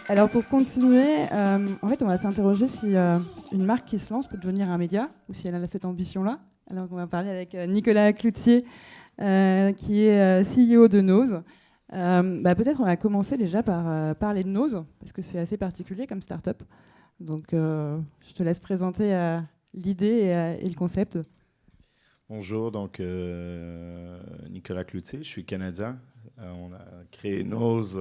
Alors pour continuer, en fait, on va s'interroger si une marque qui se lance peut devenir un média ou si elle a cette ambition-là. Alors on va parler avec Nicolas Cloutier, qui est CEO de Nose. Peut-être on va commencer déjà par parler de Nose, parce que c'est assez particulier comme start-up. Donc je te laisse présenter l'idée et le concept. Bonjour, donc Nicolas Cloutier, je suis canadien. On a créé Nose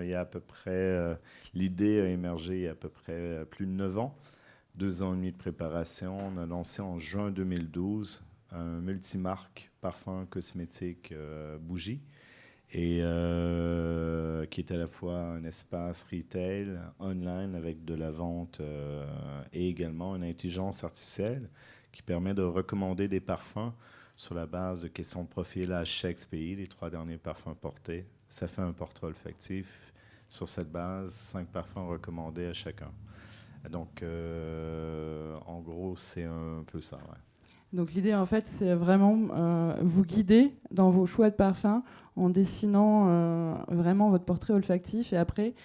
il y a à peu près, l'idée a émergé il y a à peu près plus de 9 ans, 2 ans et demi de préparation. On a lancé en juin 2012 un multimarque parfum, cosmétique, bougie, et qui est à la fois un espace retail, online avec de la vente et également une intelligence artificielle qui permet de recommander des parfums sur la base de questions de profilage chaque pays, les 3 derniers parfums portés. Ça fait un portrait olfactif. Sur cette base, 5 parfums recommandés à chacun. Donc, en gros, c'est un peu ça. Ouais. Donc l'idée, en fait, c'est vraiment vous guider dans vos choix de parfums en dessinant vraiment votre portrait olfactif et après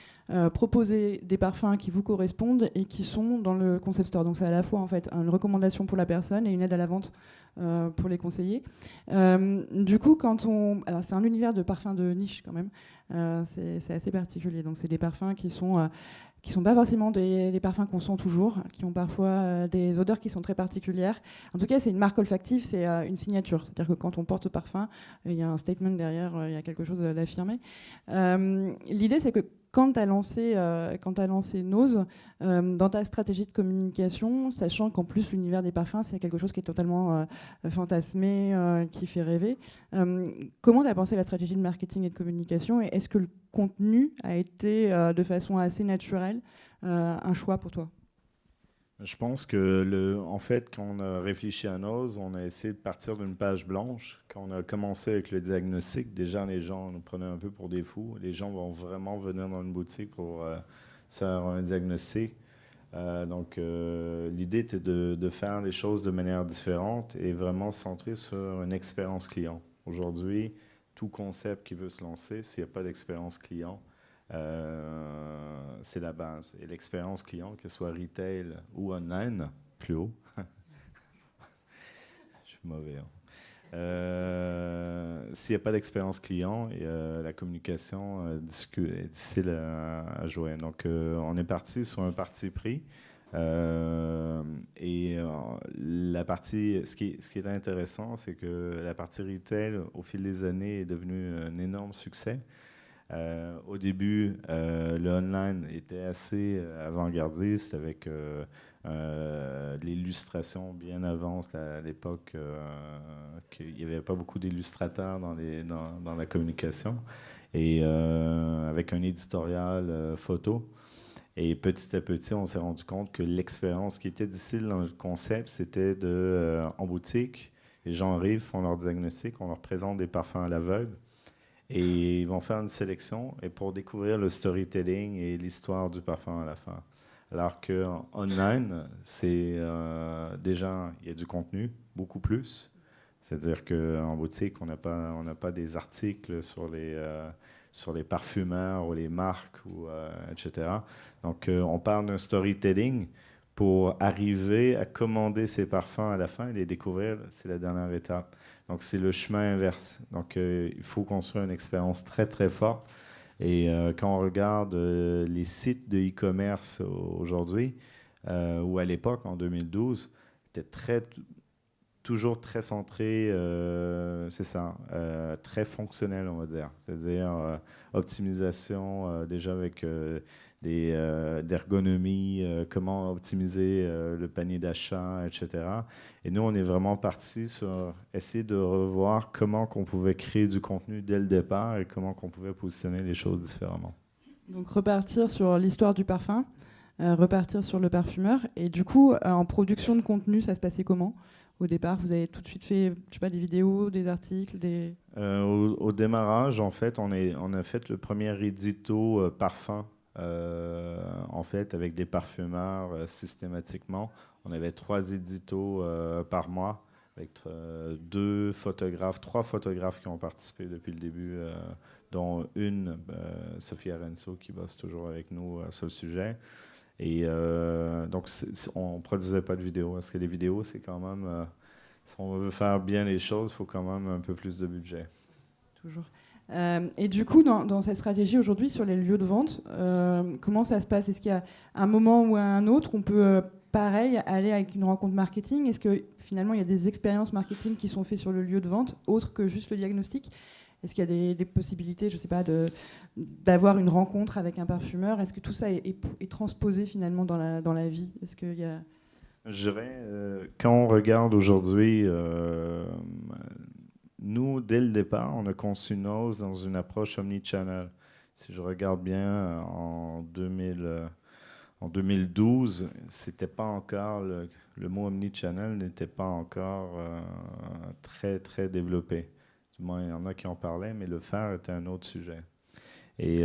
proposer des parfums qui vous correspondent et qui sont dans le concept store. Donc c'est à la fois en fait une recommandation pour la personne et une aide à la vente pour les conseillers. Du coup, alors c'est un univers de parfums de niche quand même. C'est assez particulier. Donc c'est des parfums qui sont pas forcément des parfums qu'on sent toujours, qui ont parfois des odeurs qui sont très particulières. En tout cas, c'est une marque olfactive, c'est une signature. C'est-à-dire que quand on porte le parfum, il y a un statement derrière, il y a quelque chose d'affirmé. L'idée, c'est que quand tu as lancé Nose, dans ta stratégie de communication, sachant qu'en plus l'univers des parfums, c'est quelque chose qui est totalement fantasmé, qui fait rêver, comment tu as pensé la stratégie de marketing et de communication et est-ce que le contenu a été de façon assez naturelle un choix pour toi? Je pense que, en fait, quand on a réfléchi à Nose, on a essayé de partir d'une page blanche. Quand on a commencé avec le diagnostic, déjà, les gens nous prenaient un peu pour des fous. Les gens vont vraiment venir dans une boutique pour faire un diagnostic. Donc, l'idée était de faire les choses de manière différente et vraiment centré sur une expérience client. Aujourd'hui, tout concept qui veut se lancer, s'il n'y a pas d'expérience client, c'est la base. Et l'expérience client, qu'elle soit retail ou online, plus haut. Je suis mauvais. S'il n'y a pas d'expérience client, la communication est difficile à jouer. Donc, on est parti sur un parti pris. La partie, ce qui est intéressant, c'est que la partie retail, au fil des années, est devenue un énorme succès. Au début, le online était assez avant-gardiste avec de l'illustration bien avant. À l'époque, qu'il n'y avait pas beaucoup d'illustrateurs dans la communication. Et avec un éditorial photo. Et petit à petit, on s'est rendu compte que l'expérience qui était difficile dans le concept, c'était en boutique, les gens arrivent, font leur diagnostic, on leur présente des parfums à l'aveugle. Et ils vont faire une sélection et pour découvrir le storytelling et l'histoire du parfum à la fin. Alors qu'en online, c'est déjà, il y a du contenu, beaucoup plus. C'est-à-dire qu'en boutique, on n'a pas des articles sur les parfumeurs ou les marques, etc. Donc, on parle d'un storytelling pour arriver à commander ces parfums à la fin et les découvrir, c'est la dernière étape. Donc, c'est le chemin inverse. Donc, il faut construire une expérience très, très forte. Et quand on regarde les sites de e-commerce aujourd'hui, ou à l'époque, en 2012, c'était toujours très centré, c'est ça, très fonctionnel, on va dire. C'est-à-dire optimisation, déjà avec d'ergonomie, comment optimiser le panier d'achat, etc. Et nous, on est vraiment parti sur essayer de revoir comment qu'on pouvait créer du contenu dès le départ et comment qu'on pouvait positionner les choses différemment. Donc repartir sur l'histoire du parfum, repartir sur le parfumeur. Et du coup, en production de contenu, ça se passait comment ? Au départ, vous avez tout de suite fait, je sais pas, des vidéos, des articles, Au démarrage, en fait, on a fait le premier édito parfum, en fait, avec des parfumeurs systématiquement. On avait 3 éditos par mois, avec 3 photographes qui ont participé depuis le début, dont une, Sophia Renzo, qui bosse toujours avec nous sur le sujet. Et donc, on ne produisait pas de vidéos, parce que les vidéos, c'est quand même... si on veut faire bien les choses, il faut quand même un peu plus de budget. Toujours. Et du coup, dans cette stratégie aujourd'hui sur les lieux de vente, comment ça se passe? Est-ce qu'il y a un moment ou un autre, on peut, pareil, aller avec une rencontre marketing? Est-ce que finalement, il y a des expériences marketing qui sont faites sur le lieu de vente, autres que juste le diagnostic? Est-ce qu'il y a des possibilités, je ne sais pas, d'avoir une rencontre avec un parfumeur? Est-ce que tout ça est transposé finalement dans la vie? Est-ce qu'il y a... Je dirais, quand on regarde aujourd'hui, nous, dès le départ, on a conçu Nose dans une approche omnichannel. Si je regarde bien, en 2012, c'était pas encore le mot omnichannel n'était pas encore très, très développé. Du moins, il y en a qui en parlaient, mais le faire était un autre sujet. Et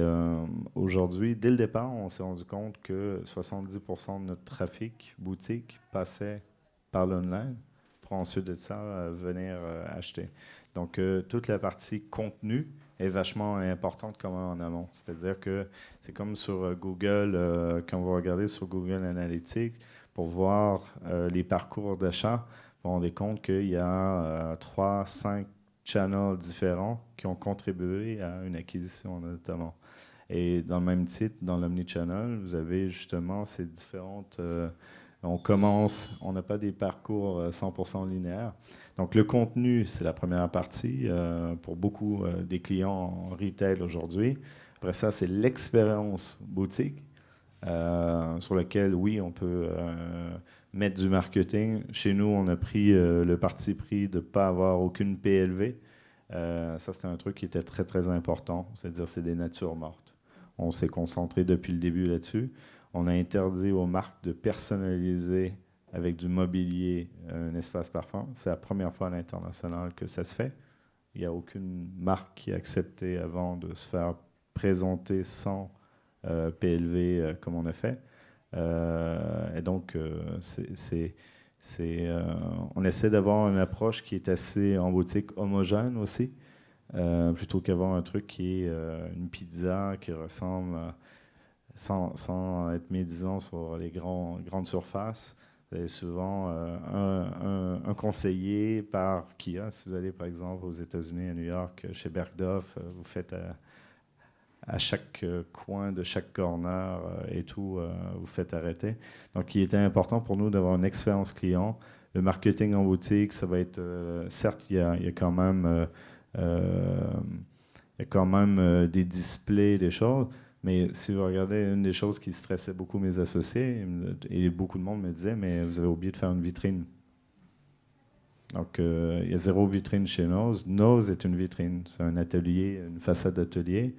aujourd'hui, dès le départ, on s'est rendu compte que 70% de notre trafic boutique passait par l'online pour ensuite de ça venir acheter. Donc, toute la partie contenu est vachement importante quand même en amont. C'est-à-dire que c'est comme sur Google, quand vous regardez sur Google Analytics, pour voir les parcours d'achat, vous vous rendez compte qu'il y a 3, 5 channels différents qui ont contribué à une acquisition notamment. Et dans le même titre, dans l'omnichannel, vous avez justement ces différentes... on n'a pas des parcours 100% linéaires. Donc le contenu, c'est la première partie pour beaucoup des clients en retail aujourd'hui. Après ça, c'est l'expérience boutique sur laquelle, oui, on peut mettre du marketing. Chez nous, on a pris le parti pris de ne pas avoir aucune PLV. Ça, c'était un truc qui était très, très important. C'est-à-dire, c'est des natures mortes. On s'est concentré depuis le début là-dessus. On a interdit aux marques de personnaliser avec du mobilier un espace parfum. C'est la première fois à l'international que ça se fait. Il n'y a aucune marque qui a accepté avant de se faire présenter sans PLV comme on a fait. Et donc, on essaie d'avoir une approche qui est assez en boutique homogène aussi, plutôt qu'avoir un truc qui est une pizza qui ressemble, sans être médisant sur les grandes surfaces. Vous avez souvent un conseiller par Kia. Si vous allez par exemple aux États-Unis, à New York, chez Bergdorf, vous faites à chaque coin de chaque corner et tout, vous faites arrêter. Donc, il était important pour nous d'avoir une expérience client. Le marketing en boutique, ça va être... certes, il y a quand même, des displays, des choses, mais si vous regardez, une des choses qui stressait beaucoup mes associés, et beaucoup de monde me disait, mais vous avez oublié de faire une vitrine. Donc, il y a 0 vitrine chez Nose. Nose est une vitrine. C'est un atelier, une façade d'atelier.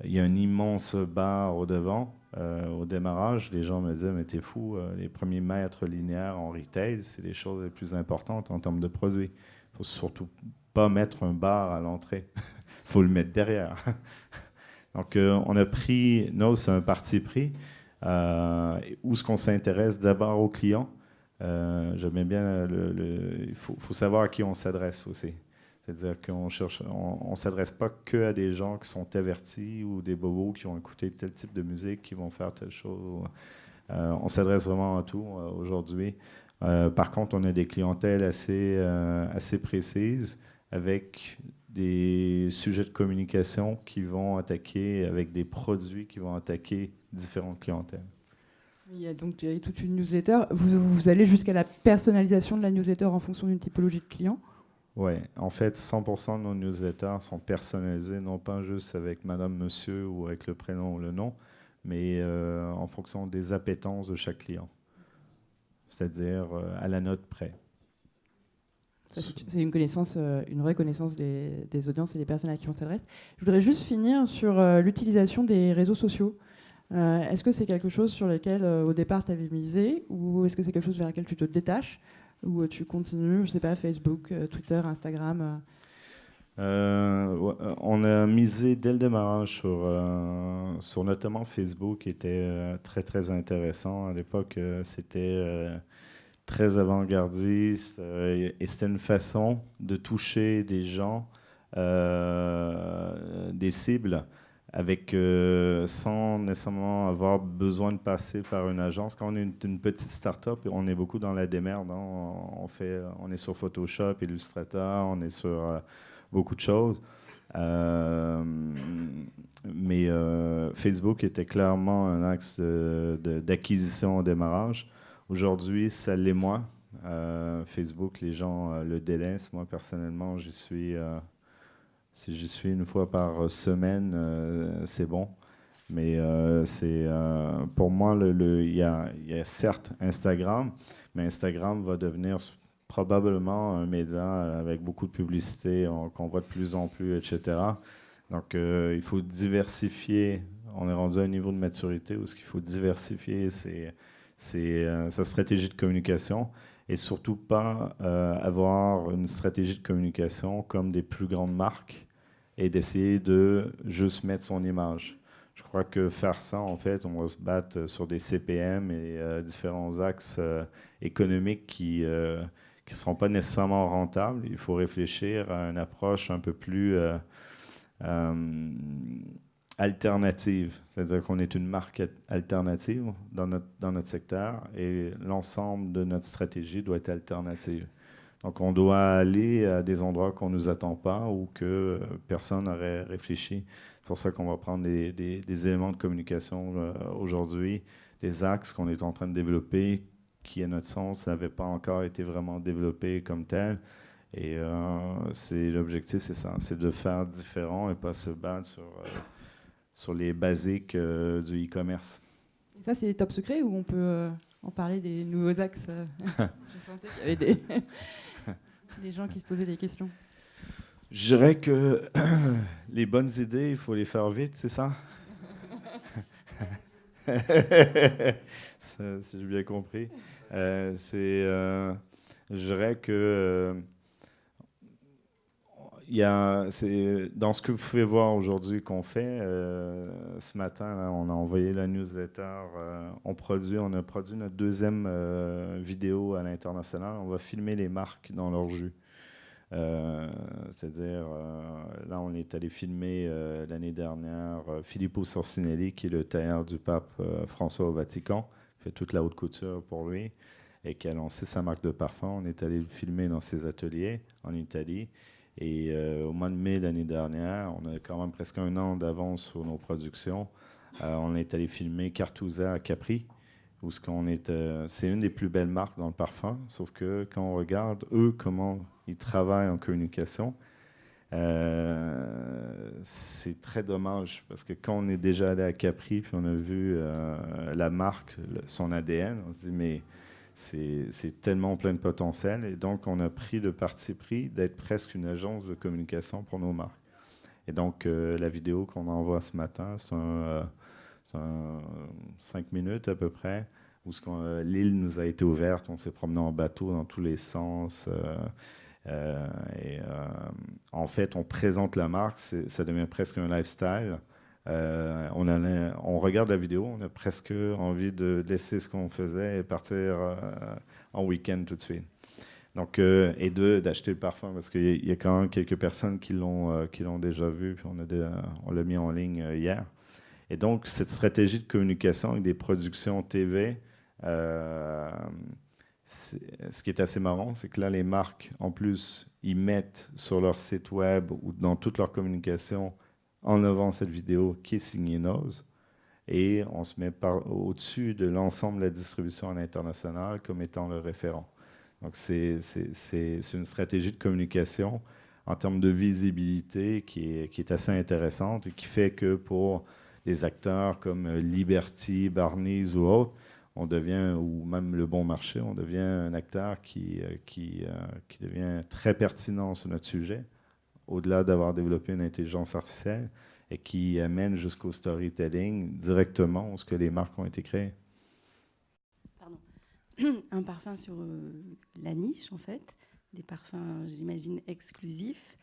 Il y a un immense bar au devant. Au démarrage, les gens me disaient, mais t'es fou, les premiers mètres linéaires en retail, c'est les choses les plus importantes en termes de produits. Il ne faut surtout pas mettre un bar à l'entrée. Il faut le mettre derrière. Donc, on a pris, c'est un parti pris, où est-ce qu'on s'intéresse d'abord aux clients. J'aime bien, il faut savoir à qui on s'adresse aussi. C'est-à-dire qu'on ne s'adresse pas que à des gens qui sont avertis ou des bobos qui ont écouté tel type de musique, qui vont faire telle chose. On s'adresse vraiment à tout aujourd'hui. Par contre, on a des clientèles assez précises avec des sujets de communication qui vont attaquer, avec des produits qui vont attaquer différentes clientèles. Il y a donc toute une newsletter. Vous allez jusqu'à la personnalisation de la newsletter en fonction d'une typologie de client? Oui, en fait, 100% de nos newsletters sont personnalisés, non pas juste avec madame, monsieur ou avec le prénom ou le nom, mais en fonction des appétences de chaque client. C'est-à-dire à la note près. C'est une vraie connaissance des audiences et des personnes à qui on s'adresse. Je voudrais juste finir sur l'utilisation des réseaux sociaux. Est-ce que c'est quelque chose sur lequel, au départ, tu avais misé, ou est-ce que c'est quelque chose vers lequel tu te détaches, ou tu continues, je ne sais pas, Facebook, Twitter, Instagram On a misé dès le démarrage sur notamment Facebook, qui était très, très intéressant. À l'époque, c'était très avant-gardiste et c'était une façon de toucher des gens, des cibles, avec, sans nécessairement avoir besoin de passer par une agence. Quand on est une petite start-up, on est beaucoup dans la démerde, hein. On est sur Photoshop, Illustrator, on est sur beaucoup de choses. Mais Facebook était clairement un axe d'acquisition au démarrage. Aujourd'hui, ça l'est moins. Facebook, les gens le délaissent. Moi, personnellement, si j'y suis une fois par semaine, c'est bon. Mais pour moi, il y a certes Instagram, mais Instagram va devenir probablement un média avec beaucoup de publicité qu'on voit de plus en plus, etc. Donc, il faut diversifier. On est rendu à un niveau de maturité où il faut diversifier sa stratégie de communication et surtout pas avoir une stratégie de communication comme des plus grandes marques et d'essayer de juste mettre son image. Je crois que faire ça, en fait, on va se battre sur des CPM et différents axes économiques qui ne seront pas nécessairement rentables. Il faut réfléchir à une approche un peu plus alternative. C'est-à-dire qu'on est une marque alternative dans notre secteur et l'ensemble de notre stratégie doit être alternative. Donc, on doit aller à des endroits qu'on ne nous attend pas ou que personne n'aurait réfléchi. C'est pour ça qu'on va prendre des éléments de communication aujourd'hui, des axes qu'on est en train de développer qui, à notre sens, n'avaient pas encore été vraiment développés comme tels. Et l'objectif, c'est ça, c'est de faire différent et pas se battre sur les basiques du e-commerce. Ça, c'est top secret ou on peut en parler des nouveaux axes Je sentais qu'il y avait des gens qui se posaient des questions. Je dirais que les bonnes idées, il faut les faire vite, c'est ça? Si j'ai bien compris. Je dirais que dans ce que vous pouvez voir aujourd'hui qu'on fait, ce matin, là, on a envoyé la newsletter, on a produit notre deuxième vidéo à l'international. On va filmer les marques dans leur jus. C'est-à-dire, là, on est allé filmer l'année dernière Filippo Sorcinelli, qui est le tailleur du pape François au Vatican, qui fait toute la haute couture pour lui et qui a lancé sa marque de parfum. On est allé le filmer dans ses ateliers en Italie. Et au mois de mai l'année dernière, on a quand même presque un an d'avance sur nos productions. On est allé filmer Cartusa à Capri, où c'est une des plus belles marques dans le parfum, sauf que quand on regarde, eux, comment ils travaillent en communication, c'est très dommage, parce que quand on est déjà allé à Capri, puis on a vu la marque, son ADN, on se dit, mais c'est tellement plein de potentiel. Et donc, on a pris le parti pris d'être presque une agence de communication pour nos marques. Et donc, la vidéo qu'on envoie ce matin, c'est un 5 minutes à peu près, où l'île nous a été ouverte, on s'est promené en bateau dans tous les sens. En fait, on présente la marque, ça devient presque un lifestyle. On regarde la vidéo, on a presque envie de laisser ce qu'on faisait et partir en week-end tout de suite. Donc, et d'acheter le parfum, parce qu'il y a quand même quelques personnes qui l'ont déjà vu, puis on l'a mis en ligne hier. Et donc, cette stratégie de communication avec des productions TV, ce qui est assez marrant, c'est que là, les marques, en plus, ils mettent sur leur site web ou dans toute leur communication en avant cette vidéo qui est signée Nose. Et on se met au-dessus de l'ensemble de la distribution à l'international comme étant le référent. Donc, c'est une stratégie de communication en termes de visibilité qui est assez intéressante et qui fait que pour des acteurs comme Liberty, Barneys ou autres, on devient, ou même Le Bon Marché, on devient un acteur qui devient très pertinent sur notre sujet, au-delà d'avoir développé une intelligence artificielle, et qui amène jusqu'au storytelling directement où ce que les marques ont été créées. Pardon. Un parfum sur la niche, en fait, des parfums, j'imagine, exclusifs.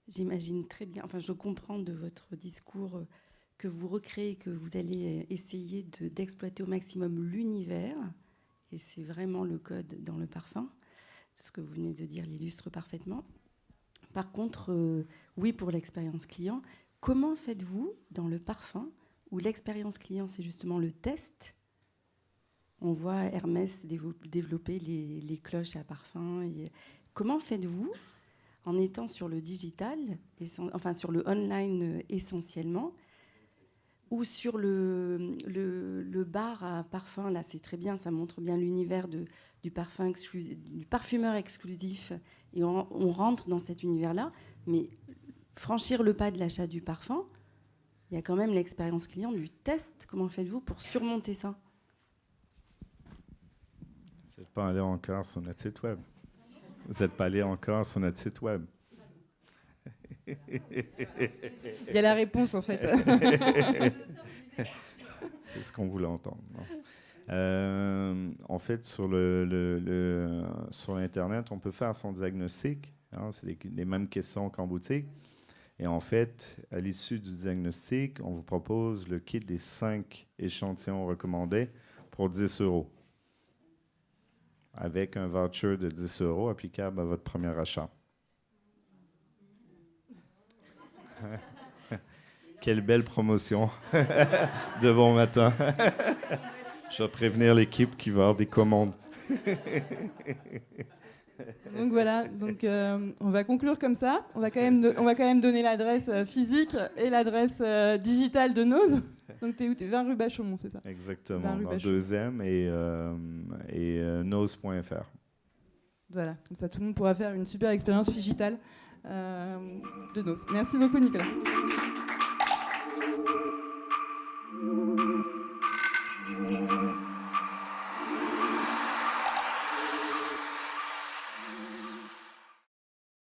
j'imagine très bien, enfin je comprends de votre discours que vous recréez, que vous allez essayer d'exploiter au maximum l'univers, et c'est vraiment le code dans le parfum. Ce que vous venez de dire l'illustre parfaitement. Par contre, oui, pour l'expérience client, comment faites-vous dans le parfum, où l'expérience client, c'est justement le test? On voit Hermès développer les cloches à parfum. Comment faites-vous, en étant sur le digital, enfin sur le online essentiellement, ou sur le bar à parfum, là c'est très bien, ça montre bien l'univers du parfumeur exclusif, et on rentre dans cet univers-là, mais franchir le pas de l'achat du parfum, il y a quand même l'expérience client du test. Comment faites-vous pour surmonter ça? Vous n'êtes pas allé encore sur notre site web. Vous n'êtes pas allé encore sur notre site web. Il y a la réponse, en fait. C'est ce qu'on voulait entendre. En fait, sur sur Internet, on peut faire son diagnostic. Hein, c'est les mêmes questions qu'en boutique. Et en fait, à l'issue du diagnostic, on vous propose le kit des 5 échantillons recommandés pour 10 €. Avec un voucher de 10 € applicable à votre premier achat. Quelle belle promotion de bon matin. Je vais prévenir l'équipe qui va avoir des commandes. Donc voilà, donc, on va conclure comme ça. On va quand même donner l'adresse physique et l'adresse digitale de Nose. Donc t'es où? T'es 20 rue Bachaumont, c'est ça? Exactement, dans le 2e et nose.fr. Voilà, comme ça tout le monde pourra faire une super expérience digitale de Nose. Merci beaucoup Nicolas.